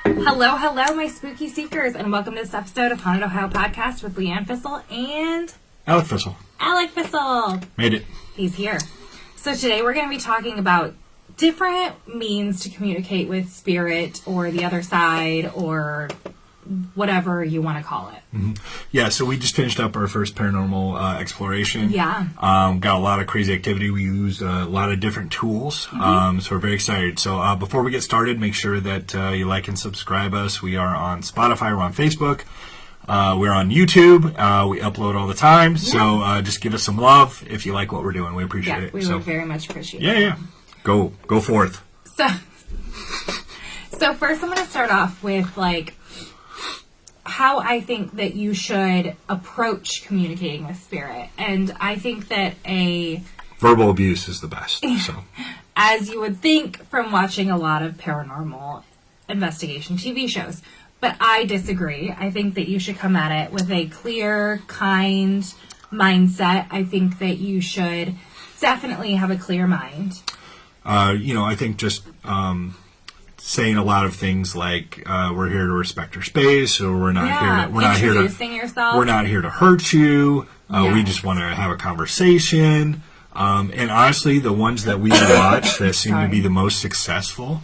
Hello, my spooky seekers, and welcome to this episode of Haunted Ohio Podcast with LeeAnn and Alec Fissel. Alec Fissel. Made it. He's here. So today we're going to be talking about different means to communicate with spirit or the other side or whatever you want to call it. Mm-hmm. Yeah, so we just finished up our first paranormal exploration. Yeah. Got a lot of crazy activity. We used a lot of different tools, so we're very excited. So before we get started, make sure that you like and subscribe us. We are on Spotify, we're on Facebook, we're on YouTube. We upload all the time, so just give us some love if you like what we're doing. We appreciate it. We would very much appreciate it. Yeah. Go forth. So first I'm going to start off with, how I think that you should approach communicating with spirit. And I think that verbal abuse is the best. So, as you would think from watching a lot of paranormal investigation TV shows. But I disagree. I think that you should come at it with a clear, kind mindset. I think that you should definitely have a clear mind. I think just saying a lot of things like we're here to respect your space, or we're not here to hurt you. We just want to have a conversation. And honestly, the ones that we watch that seem to be the most successful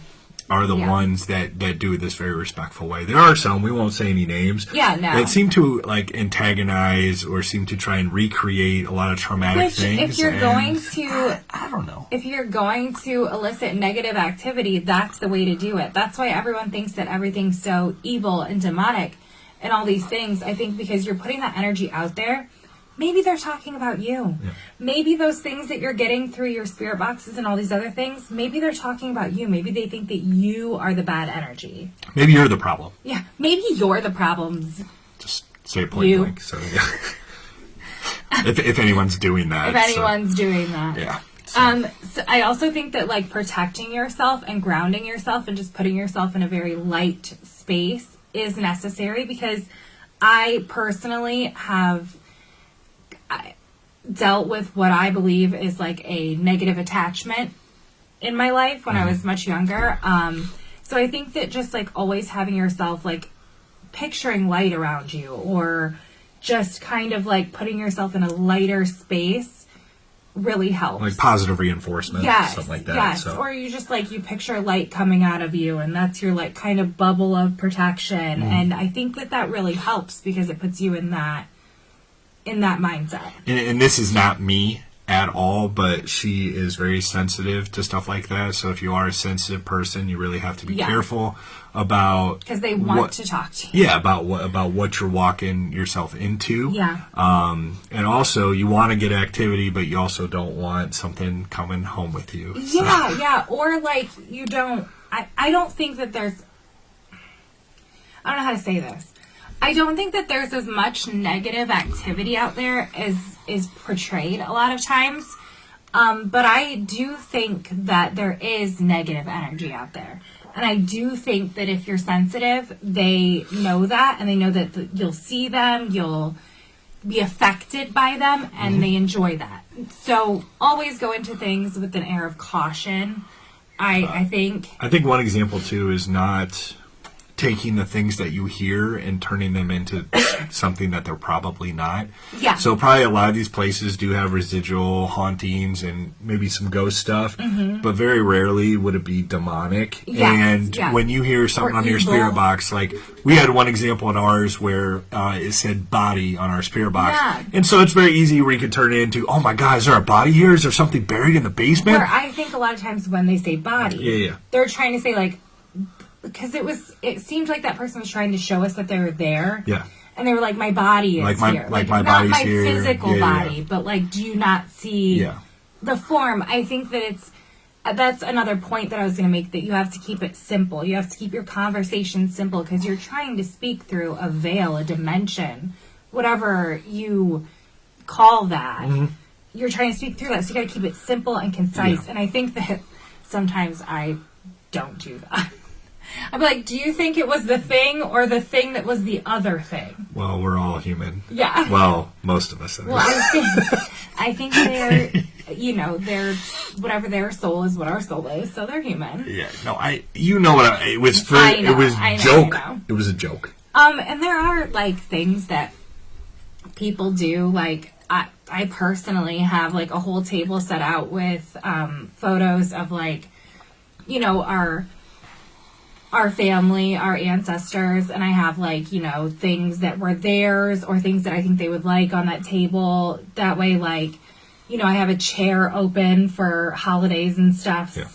are the ones that do it this very respectful way. There are some, we won't say any names, that seem to antagonize or seem to try and recreate a lot of traumatic things. If you're going to, I don't know. If you're going to elicit negative activity, that's the way to do it. That's why everyone thinks that everything's so evil and demonic and all these things. I think because you're putting that energy out there. Maybe they're talking about you. Yeah. Maybe those things that you're getting through your spirit boxes and all these other things, maybe they're talking about you. Maybe they think that you are the bad energy. Maybe you're the problem. Yeah. Maybe you're the problems. Just say it point blank. So, yeah. if anyone's doing that. If anyone's doing that. Yeah. So I also think that protecting yourself and grounding yourself and just putting yourself in a very light space is necessary, because I personally have dealt with what I believe is a negative attachment in my life when I was much younger. So I think that just always having yourself picturing light around you, or just kind of putting yourself in a lighter space really helps. Positive reinforcement, something like that. Yes, so. Or you just you picture light coming out of you, and that's your kind of bubble of protection. And I think that really helps, because it puts you in that mindset. And this is not me at all, but she is very sensitive to stuff like that. So if you are a sensitive person, you really have to be careful about, because they want to talk to you. Yeah, about what you're walking yourself into. Yeah. And also you want to get activity, but you also don't want something coming home with you. Yeah, so. Yeah. Or you don't. I don't think that there's. I don't know how to say this. I don't think that there's as much negative activity out there as is portrayed a lot of times. But I do think that there is negative energy out there. And I do think that if you're sensitive, they know that, and they know that you'll see them, you'll be affected by them, and they enjoy that. So always go into things with an air of caution. I think one example too is not taking the things that you hear and turning them into something that they're probably not. Yeah. So probably a lot of these places do have residual hauntings and maybe some ghost stuff, but very rarely would it be demonic. Yes, and when you hear something on your spirit box, we had one example in ours where it said body on our spirit box. Yeah. And so it's very easy where you can turn it into, oh my God, is there a body here? Is there something buried in the basement? Where I think a lot of times when they say body, they're trying to say because it seemed like that person was trying to show us that they were there. Yeah. And they were my body is here. My not body's my here. physical body, but do you not see the form? I think that that's another point that I was going to make, that you have to keep it simple. You have to keep your conversation simple, because you're trying to speak through a veil, a dimension, whatever you call that. You're trying to speak through that, so you got to keep it simple and concise. And I think that sometimes I don't do that. I'd be like, do you think it was the thing or the thing that was the other thing? Well, we're all human. Yeah. Well, most of us. Well, I think they're, they're, whatever their soul is what our soul is, so they're human. Yeah. No, it was for, I know, it was I know, joke. I know. It was a joke. And there are, like, things that people do, like, I personally have, like, a whole table set out with photos of, like, our family, our ancestors, and I have, like, things that were theirs or things that I think they would like on that table. That way, like, I have a chair open for holidays and stuff. Yeah.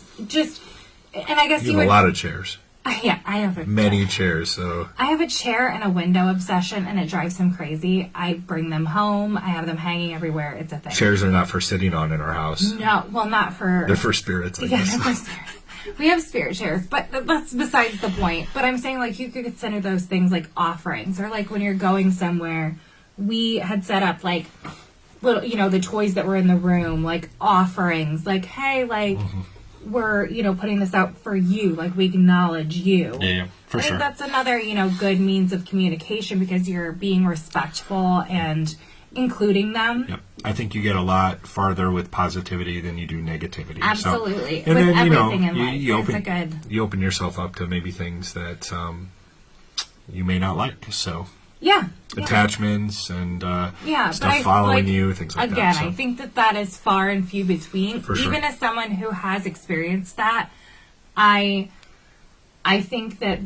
And I guess you have a lot of chairs. Yeah, I have many chairs. So I have a chair and a window obsession, and it drives him crazy. I bring them home. I have them hanging everywhere. It's a thing. Chairs are not for sitting on in our house. No, well, not for... They're for spirits, I guess. They're for spirits. We have spirit chairs, but that's besides the point. But I'm saying, like, you could consider those things like offerings, or like when you're going somewhere, we had set up like little, the toys that were in the room, like offerings, like, hey, like, we're, putting this out for you, like, we acknowledge you. Yeah, for sure. That's another, good means of communication because you're being respectful and including them. Yep. I think you get a lot farther with positivity than you do negativity. Absolutely. So, and with then, everything in life, you open yourself up to maybe things that you may not like. So yeah, attachments and stuff but following you, things like that. Again, I think that is far and few between. For sure. Even as someone who has experienced that, I think that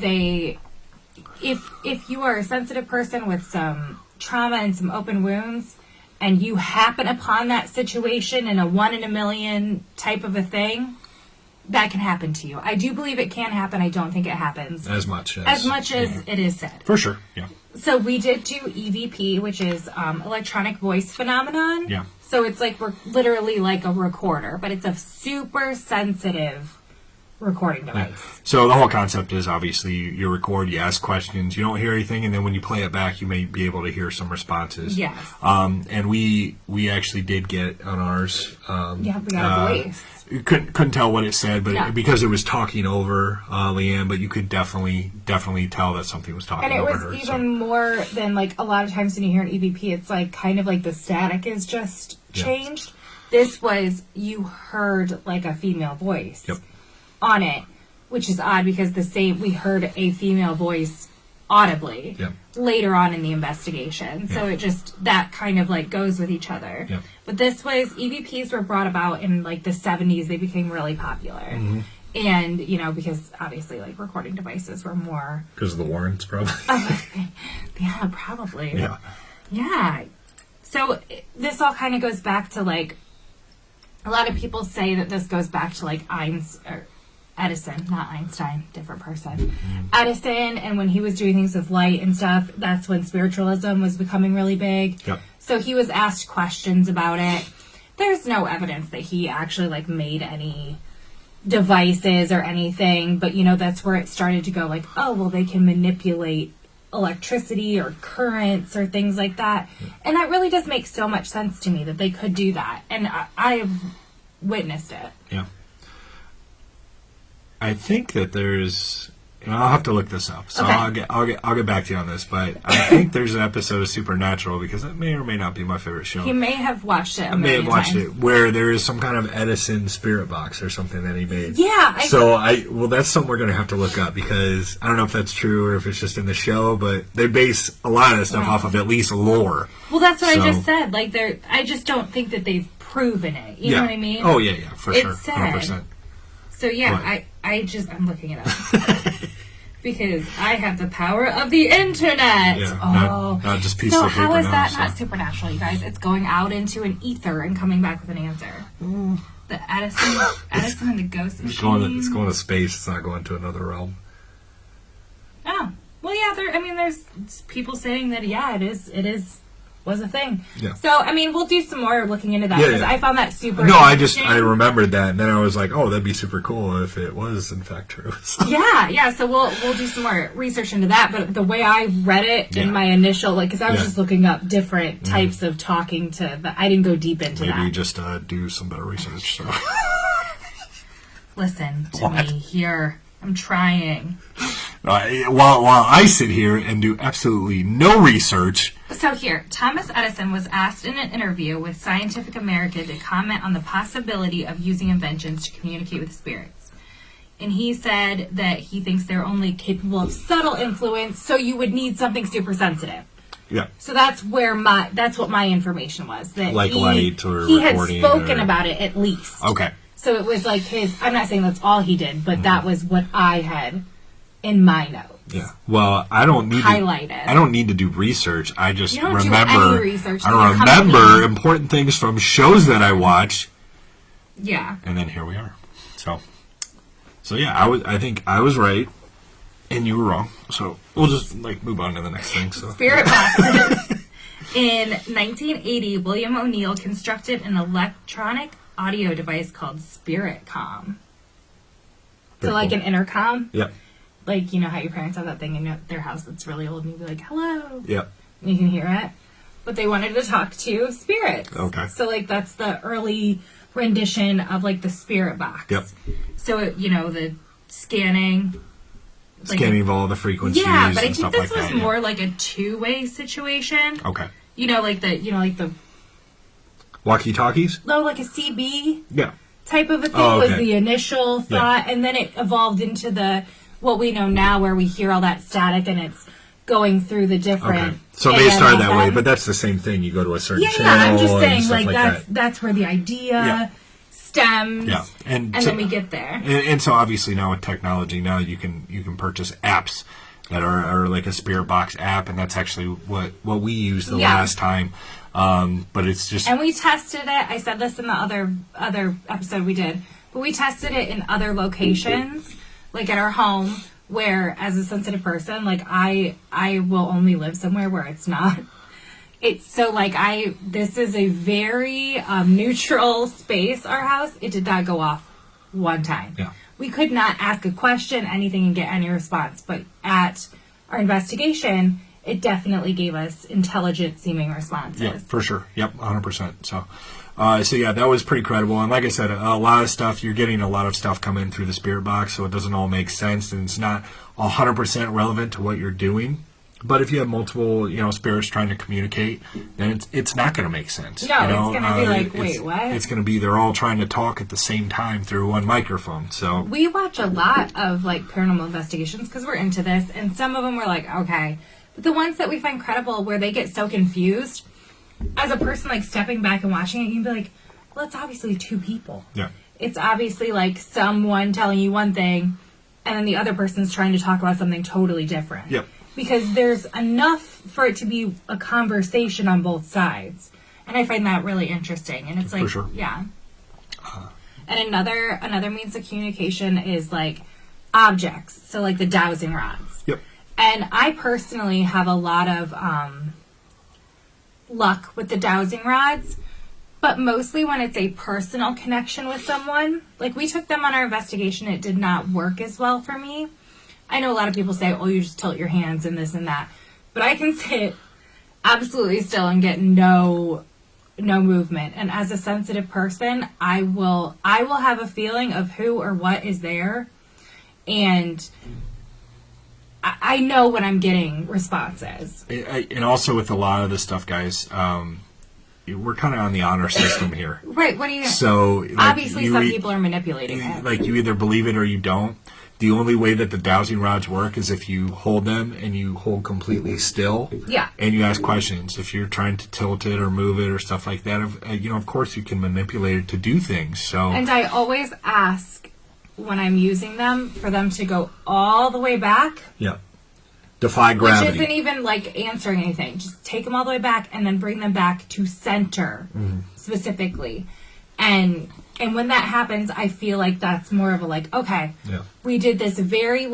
if you are a sensitive person with some trauma and some open wounds, and you happen upon that situation in a 1 in a million type of a thing, that can happen to you. I do believe it can happen. I don't think it happens as much as it is said. For sure, yeah. So we did do EVP, which is electronic voice phenomenon. Yeah. So it's like we're literally like a recorder, but it's a super sensitive recording device. Yeah. So the whole concept is obviously you record, you ask questions, you don't hear anything, and then when you play it back, you may be able to hear some responses. Yes. And we actually did get on ours. We got a voice. You couldn't tell what it said, but because it was talking over LeeAnn, but you could definitely tell that something was talking over her. And it was even more than, like, a lot of times when you hear an EVP, it's like kind of like the static is just changed. This was, you heard like a female voice on it, which is odd because we heard a female voice audibly later on in the investigation. So it just, that kind of like goes with each other. But this was, EVPs were brought about in like the 70s. They became really popular. And, because obviously like recording devices were more... Because of the warrants, probably. Yeah, probably. Yeah. Yeah. So this all kind of goes back to like, a lot of people say that this goes back to like Edison, not Einstein, different person. Edison, and when he was doing things with light and stuff, that's when spiritualism was becoming really big. So he was asked questions about it. There's no evidence that he actually like made any devices or anything, but that's where it started to go like, oh, well, they can manipulate electricity or currents or things like that. And that really does make so much sense to me that they could do that. And I've witnessed it. Yeah. I think that there's, I'll have to look this up. So I'll get back to you on this, but I think there's an episode of Supernatural, because it may or may not be my favorite show. You may have watched it. I may have watched it, where there is some kind of Edison spirit box or something that he made. Yeah. That's something we're going to have to look up, because I don't know if that's true or if it's just in the show, but they base a lot of the stuff off of at least lore. Well, that's what I just said. Like, I just don't think that they've proven it. You know what I mean? Oh, yeah, for sure. It's said. 100%. So, yeah, I'm looking it up. Because I have the power of the internet. Yeah, not just piece of paper. So how is that not supernatural, you guys? It's going out into an ether and coming back with an answer. The Edison and the ghost machine. It's going to space. It's not going to another realm. Oh. Well, yeah, there's people saying that, was a thing. Yeah. So, we'll do some more looking into that, because I found that super interesting. I remembered that, and then I was like, oh, that'd be super cool if it was, in fact, true. So. Yeah, so we'll do some more research into that, but the way I read it in my initial, like, because I was just looking up different types of talking to, I didn't go deep into that. Maybe just do some better research, so. Listen to me here. I'm trying. while I sit here and do absolutely no research. So here, Thomas Edison was asked in an interview with Scientific American to comment on the possibility of using inventions to communicate with spirits. And he said that he thinks they're only capable of subtle influence, so you would need something super sensitive. Yeah. So that's what my information was. That like light or he had recording spoken about it at least. Okay. So it was like I'm not saying that's all he did, but that was what I had in my notes. Yeah. Well, I don't need highlighted. I don't need to do research. I just you don't remember. Do any research. I remember important things from shows that I watch. Yeah. And then here we are. So yeah, I think I was right, and you were wrong. So we'll just move on to the next thing. So spirit boxes. In 1980, William O'Neill constructed an electronic audio device called SpiritCom. So like an intercom. Yep. Like, you know how your parents have that thing in their house that's really old and you be like, hello. Yep. And you can hear it. But they wanted to talk to spirits. Okay. So like that's the early rendition of like the spirit box. Yep. So the scanning of all the frequencies. Yeah, but I and think stuff this like was that, more like a two-way situation. Okay. Like the walkie-talkies? No, like a CB. Yeah. Type of a thing was the initial thought, and then it evolved into what we know now, where we hear all that static and it's going through the different. Okay. So they started that way, but that's the same thing. You go to a certain channel. Yeah, I'm just saying, like that's where the idea stems. Yeah, and then we get there. And so obviously now with technology, now you can purchase apps that are like a spirit box app, and that's actually what we used the last time. But it's just, and we tested it. I said this in the other episode we did, but we tested it in other locations, like at our home, where as a sensitive person, like I will only live somewhere where it's not. It's so this is a very neutral space. Our house, it did not go off one time. Yeah. We could not ask a question, anything, and get any response. But at our investigation, it definitely gave us intelligent seeming responses. Yeah, for sure. Yep, 100%. So yeah, that was pretty credible. And like I said, a lot of stuff, you're getting a lot of stuff coming through the spirit box, so it doesn't all make sense, and it's not 100% relevant to what you're doing. But if you have multiple, spirits trying to communicate, then it's not going to make sense. No, it's going to be like, wait, what? It's going to be they're all trying to talk at the same time through one microphone. So we watch a lot of paranormal investigations because we're into this, and some of them we're like, okay. But the ones that we find credible, where they get so confused, as a person stepping back and watching it, you can be like, well, it's obviously two people. Yeah. It's obviously someone telling you one thing, and then the other person's trying to talk about something totally different. Yep. Because there's enough for it to be a conversation on both sides. And I find that really interesting. And it's for sure. Yeah. And another means of communication is objects. So the dowsing rods. Yep. And I personally have a lot of luck with the dowsing rods. But mostly when it's a personal connection with someone. We took them on our investigation. It did not work as well for me. I know a lot of people say, oh, you just tilt your hands and this and that. But I can sit absolutely still and get no movement. And as a sensitive person, I will have a feeling of who or what is there. And I know when I'm getting responses. And also with a lot of this stuff, guys, we're kind of on the honor system here. Right. What do you... So obviously some people are manipulating it. You either believe it or you don't. The only way that the dowsing rods work is if you hold them and you hold completely still. Yeah. And you ask questions. If you're trying to tilt it or move it or stuff like that, of course you can manipulate it to do things. So. And I always ask when I'm using them for them to go all the way back. Yeah. Defy gravity. Which isn't even answering anything. Just take them all the way back and then bring them back to center specifically. And when that happens, I feel like that's more of a okay, we did this very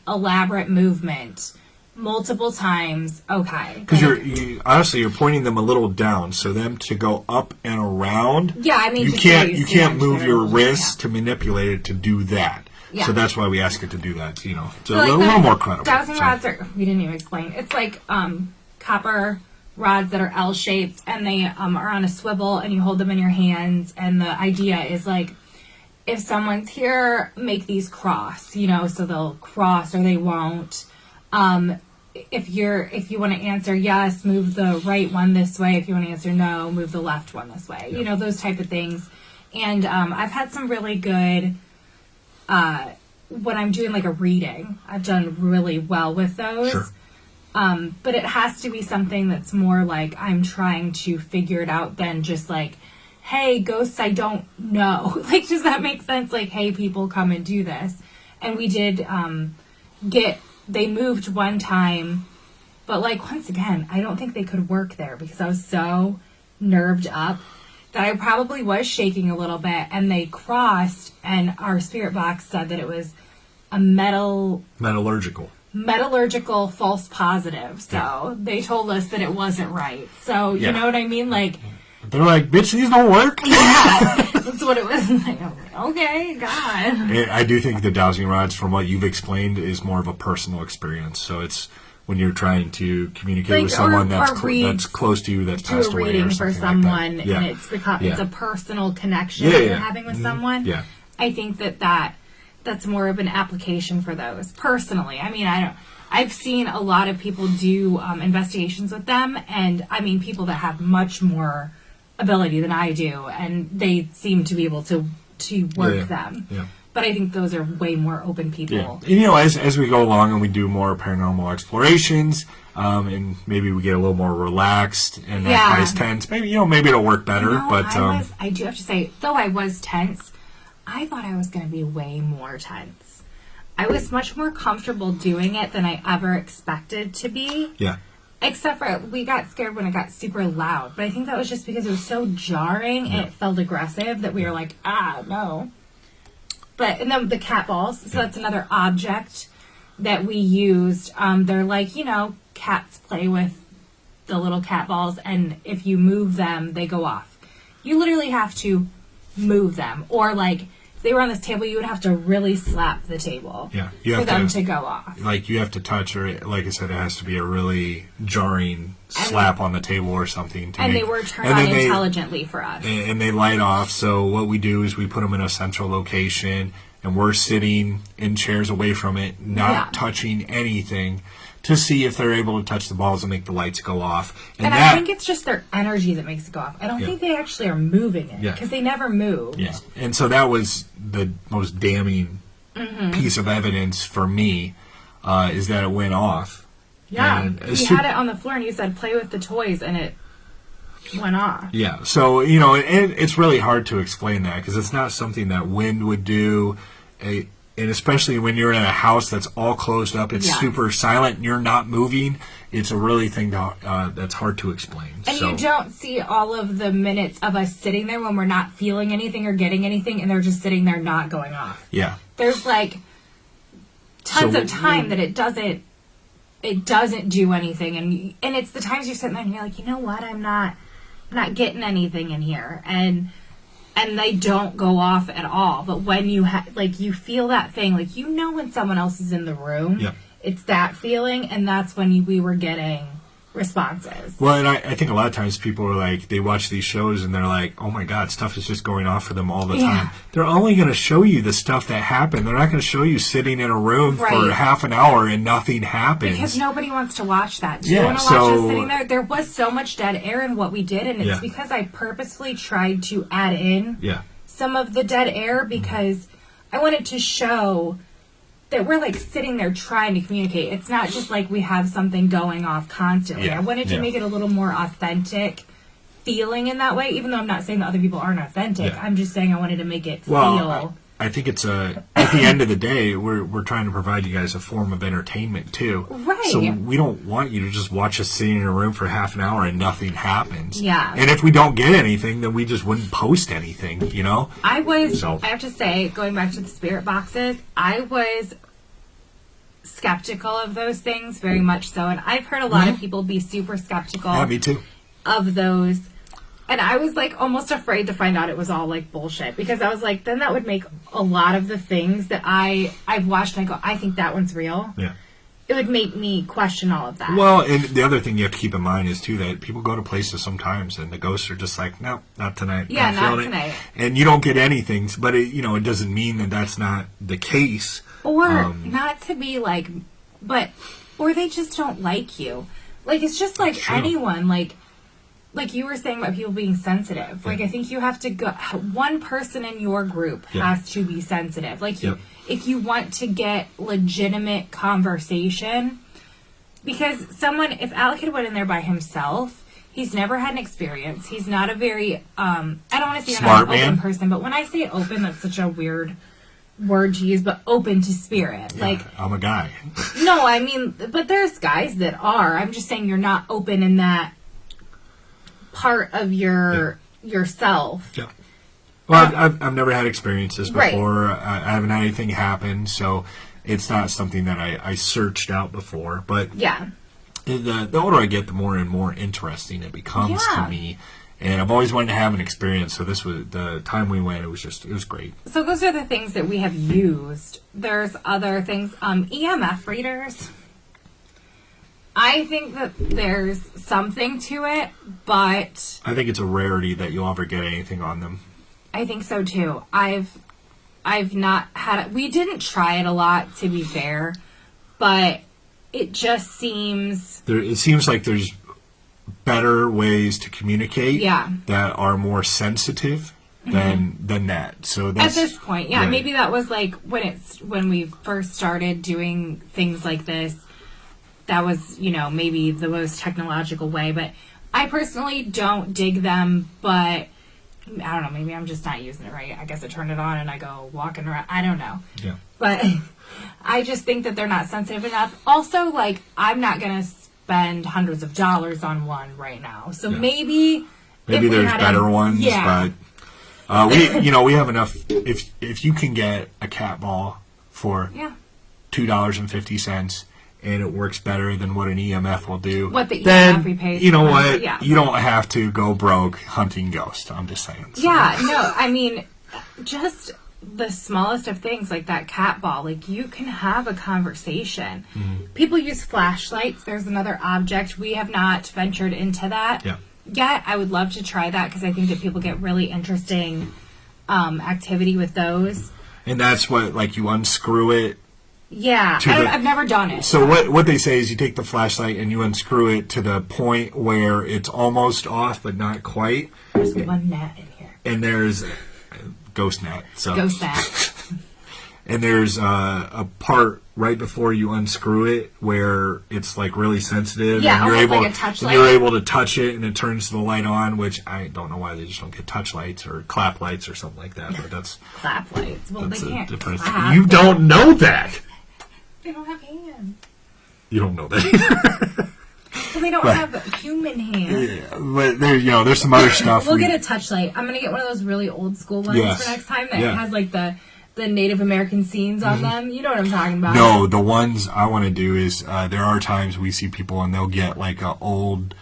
elaborate movement multiple times. Okay. Because you're pointing them a little down, so them to go up and around. Yeah, I mean, you can't move your wrist to manipulate it to do that. Yeah. So that's why we ask it to do that. It's a little more credible. Dowsing rods we didn't even explain. It's copper rods that are L-shaped, and they are on a swivel, and you hold them in your hands, and the idea is if someone's here, make these cross, you know, so they'll cross or they won't. If you want to answer yes, move the right one this way. If you want to answer no, move the left one this way. Yep. You know, those type of things. And I've had some really good, when I'm doing like a reading, I've done really well with those. Sure. But it has to be something that's more like I'm trying to figure it out than just like, hey, ghosts, I don't know. Like, does that make sense? Like, hey, people, come and do this. And we did they moved one time, but like, once again, I don't think they could work there because I was so nerved up that I probably was shaking a little bit, and they crossed, and our spirit box said that it was a metallurgical false positive. So they told us that it wasn't right. So you know what I mean? Like, they're like, bitch, these don't work. Yeah, that's what it was. Like, okay, God. I do think the dowsing rods, from what you've explained, is more of a personal experience. So it's when you're trying to communicate like, with someone that's close to you, that's passed away, or something for someone, like that. And it's a personal connection that you're having with someone. Yeah, I think that's more of an application for those personally. I mean, I've seen a lot of people do investigations with them, and I mean, people that have much more ability than I do, and they seem to be able to work them. Yeah. But I think those are way more open people. Yeah. And, you know, as we go along and we do more paranormal explorations, and maybe we get a little more relaxed and not as tense, maybe it'll work better. I do have to say, though I was tense, I thought I was going to be way more tense. I was much more comfortable doing it than I ever expected to be. Yeah. Except for we got scared when it got super loud. But I think that was just because it was so jarring and it felt aggressive that we were like, no. And then the cat balls. So that's another object that we used. They're like, you know, cats play with the little cat balls. And if you move them, they go off. You literally have to move them. Or like, if they were on this table, you would have to really slap the table for them to go off. Like, you have to touch, or like I said, it has to be a really jarring slap on the table or something. They were turned on intelligently for us. And they light off. So what we do is we put them in a central location, and we're sitting in chairs away from it, not touching anything, to see if they're able to touch the balls and make the lights go off. And I think it's just their energy that makes it go off. I don't think they actually are moving it, because they never moved. Yeah, and so that was the most damning piece of evidence for me, is that it went off. Yeah, you had it on the floor, and you said, play with the toys, and it went off. Yeah, so, you know, it's really hard to explain that, because it's not something that wind would do. And especially when you're in a house that's all closed up, it's super silent, and you're not moving. It's a really thing that's hard to explain. And you don't see all of the minutes of us sitting there when we're not feeling anything or getting anything, and they're just sitting there not going off. Yeah. There's like tons of time that it doesn't do anything, and it's the times you're sitting there and you're like, you know what, I'm not getting anything in here, and they don't go off at all. But when you you feel that thing, like, you know, when someone else is in the room, it's that feeling, and that's when we were getting responses. Well, and I think a lot of times people are like, they watch these shows and they're like, oh my God, stuff is just going off for them all the time. They're only going to show you the stuff that happened. They're not going to show you sitting in a room for half an hour and nothing happens. Because nobody wants to watch that. Do you want to watch us sitting there? There was so much dead air in what we did, and it's because I purposefully tried to add in some of the dead air, because I wanted to show that we're like sitting there trying to communicate. It's not just like we have something going off constantly. I wanted to make it a little more authentic feeling in that way, even though I'm not saying that other people aren't authentic. I'm just saying I wanted to make it feel. I think it's at the end of the day, we're trying to provide you guys a form of entertainment too. Right. So we don't want you to just watch us sitting in a room for half an hour and nothing happens. Yeah. And if we don't get anything, then we just wouldn't post anything, you know? I have to say, going back to the spirit boxes, I was skeptical of those things, very much so. And I've heard a lot of people be super skeptical me too. Of those. And I was like almost afraid to find out it was all like bullshit, because I was like, then that would make a lot of the things that I've watched and I go, I think that one's real. Yeah. it would make me question all of that. Well, and the other thing you have to keep in mind is, too, that people go to places sometimes and the ghosts are just like, no, not tonight. Yeah, not tonight. And you don't get anything, but it, it doesn't mean that that's not the case. Or not to be like, or they just don't like you. Like, it's just like anyone, like you were saying about people being sensitive. Yeah. Like, I think you have to go, one person in your group has to be sensitive. Like, if you want to get legitimate conversation, because if Alec had went in there by himself, he's never had an experience. He's not a very, I don't want to say not an open person, but when I say open, that's such a weird word to use, but open to spirit. Yeah, like, I'm a guy. No, I mean, but there's guys that are. I'm just saying you're not open in that part of yourself. Yeah. Well, I've never had experiences before. Right. I haven't had anything happen, so it's not something that I searched out before. But yeah, the older I get, the more and more interesting it becomes to me. And I've always wanted to have an experience, so this was the time we went. It was great. So those are the things that we have used. There's other things. EMF readers. I think that there's something to it, but I think it's a rarity that you'll ever get anything on them. I think so too. I've not had it. We didn't try it a lot, to be fair, but it just seems it seems like there's better ways to communicate that are more sensitive than that. So that's, at this point, maybe that was like when we first started doing things like this. That was, maybe the most technological way, but I personally don't dig them, but I don't know, maybe I'm just not using it right. I guess I turned it on and I go walking around. I don't know. Yeah. But I just think that they're not sensitive enough. Also, like, I'm not going to spend hundreds of dollars on one right now. So maybe there's better ones, but we have enough. If you can get a cat ball for $2.50 and it works better than what an EMF will do, then you know what? Yeah. You don't have to go broke hunting ghosts. I'm just saying. So. Yeah, no, I mean, just the smallest of things, like that cat ball, like you can have a conversation. Mm-hmm. People use flashlights. There's another object. We have not ventured into that yet. I would love to try that because I think that people get really interesting activity with those. And that's what, like, you unscrew it. Yeah, I've never done it. So what they say is you take the flashlight and you unscrew it to the point where it's almost off, but not quite. There's one net in here. And there's ghost net. So. Ghost net. And there's a part right before you unscrew it where it's like really sensitive. Yeah, and you're able, like a touch light. You're able to touch it and it turns the light on, which I don't know why they just don't get touch lights or clap lights or something like that. But that's clap lights. Well, that's they can't. You don't know that. They don't have hands. You don't know that either. Well, they don't have human hands. Yeah, but there's some other stuff. We'll get a touch light. I'm gonna get one of those really old school ones for next time that has like the Native American scenes on them. You know what I'm talking about? No, the ones I want to do is there are times we see people and they'll get like an old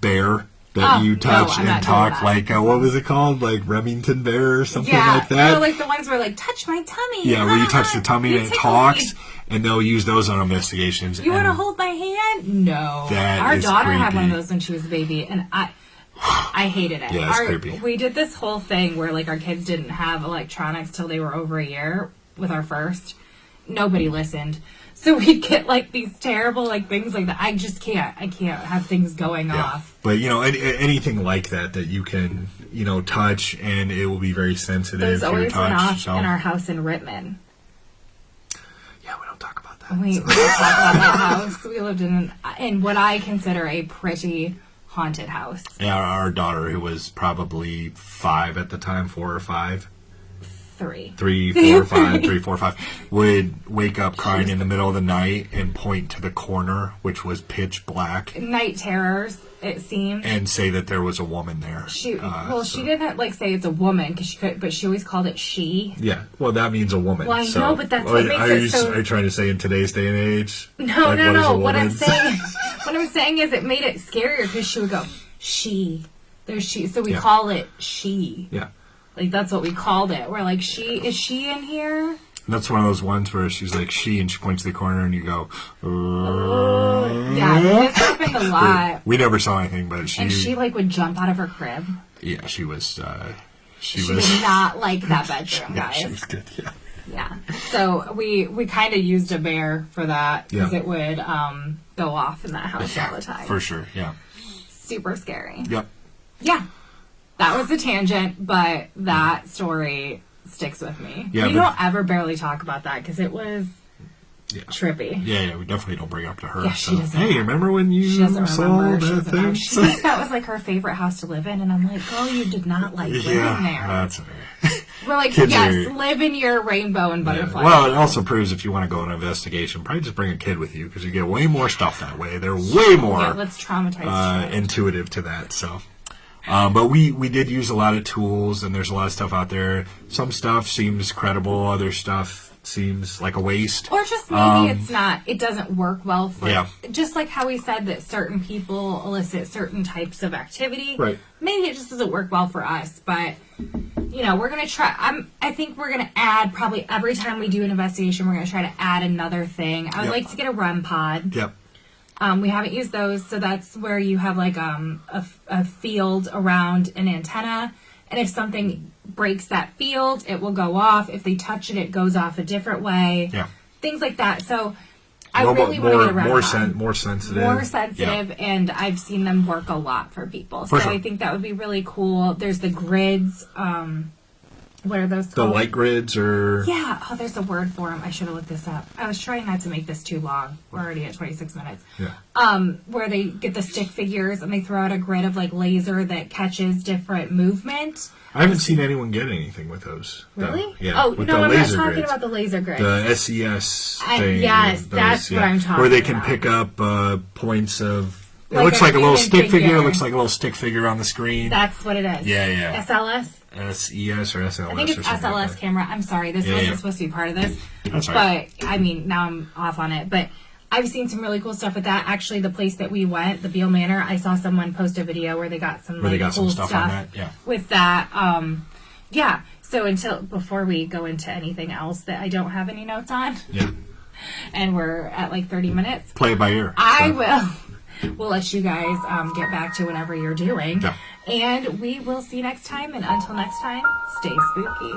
bear that you touch and talk, like what was it called, like Remington bear or something like that. Yeah, like the ones where like touch my tummy. Yeah, where you touch the tummy and it talks. And they'll use those on investigations. You want to hold my hand? No. Our daughter had one of those when she was a baby, and I hated it. Yeah, it's creepy. We did this whole thing where like our kids didn't have electronics till they were over a year with our first. Nobody listened. So we'd get like these terrible like things like that. I just can't. I can't have things going off. But anything like that you can touch and it will be very sensitive. Those always went off in our house in Rittman. Talk about that. We don't talk about that house. We lived in what I consider a pretty haunted house. Yeah, our daughter, who was probably 5 at the time, 4 or 5. 3, 4, 5, 3, 4, 5, would wake up crying in the middle of the night and point to the corner, which was pitch black. Night terrors, it seemed. And say that there was a woman there. She didn't say it's a woman because she could, but she always called it she. Yeah, well, that means a woman. Well, I know, but that's what makes it so. Are you trying to say in today's day and age? No. What I'm saying is it made it scarier because she would go she. There's she, so we call it she. Yeah. Like, that's what we called it. We're like, is she in here? That's one of those ones where she's like, and she points to the corner and you go, yeah, this happened a lot. We never saw anything, but she like would jump out of her crib. Yeah, she was, she did not like that bedroom, yeah, guys. she was good, yeah. Yeah. So we kind of used a bear for that because it would go off in that house all the time. For sure, yeah. Super scary. Yep. Yeah. That was a tangent, but that story sticks with me. Yeah, we don't ever barely talk about that because it was trippy. Yeah, we definitely don't bring it up to her. Yeah, she doesn't. Hey, remember when you saw that thing? That was like her favorite house to live in, and I'm like, girl, you did not like living there. That's okay. We're like, yes, live in your rainbow and butterfly. Well, it also proves if you want to go on an investigation, probably just bring a kid with you because you get way more stuff that way. They're way more let's traumatize intuitive to that. So, but we did use a lot of tools, and there's a lot of stuff out there. Some stuff seems credible, other stuff seems like a waste. Or just maybe it's not, it doesn't work well for, just like how we said that certain people elicit certain types of activity. Right. Maybe it just doesn't work well for us, but, you know, we're going to try, I think we're going to add, probably every time we do an investigation, we're going to try to add another thing. I would like to get a REM pod. Yep. We haven't used those, so that's where you have like a field around an antenna, and if something breaks that field, it will go off. If they touch it, it goes off a different way. Yeah. Things like that. So I really want to get around more sensitive. More sensitive, and I've seen them work a lot for people. So I think that would be really cool. There's the grids. What are those called? The light grids or... Yeah. Oh, there's a word for them. I should have looked this up. I was trying not to make this too long. We're already at 26 minutes. Yeah. Where they get the stick figures and they throw out a grid of like laser that catches different movement. I haven't seen anyone get anything with those. Really? Yeah. Oh, with no, I'm not talking grids. about the laser grids. The SES thing. Yes, that's what I'm talking about. Where they can pick up points of... It Like looks like a little stick figure. It looks like a little stick figure on the screen. That's what it is. Yeah. SLS? SES or SLS. I think it's SLS like camera. I'm sorry, this wasn't supposed to be part of this. That's right. But, I mean, now I'm off on it. But I've seen some really cool stuff with that. Actually, the place that we went, the Beale Manor, I saw someone post a video where they got some cool some stuff on that. Yeah. With that. Yeah. So before we go into anything else that I don't have any notes on. Yeah. And we're at like 30 minutes. Play it by ear. We'll let you guys get back to whatever you're doing. Yeah. And we will see you next time. And until next time, stay spooky.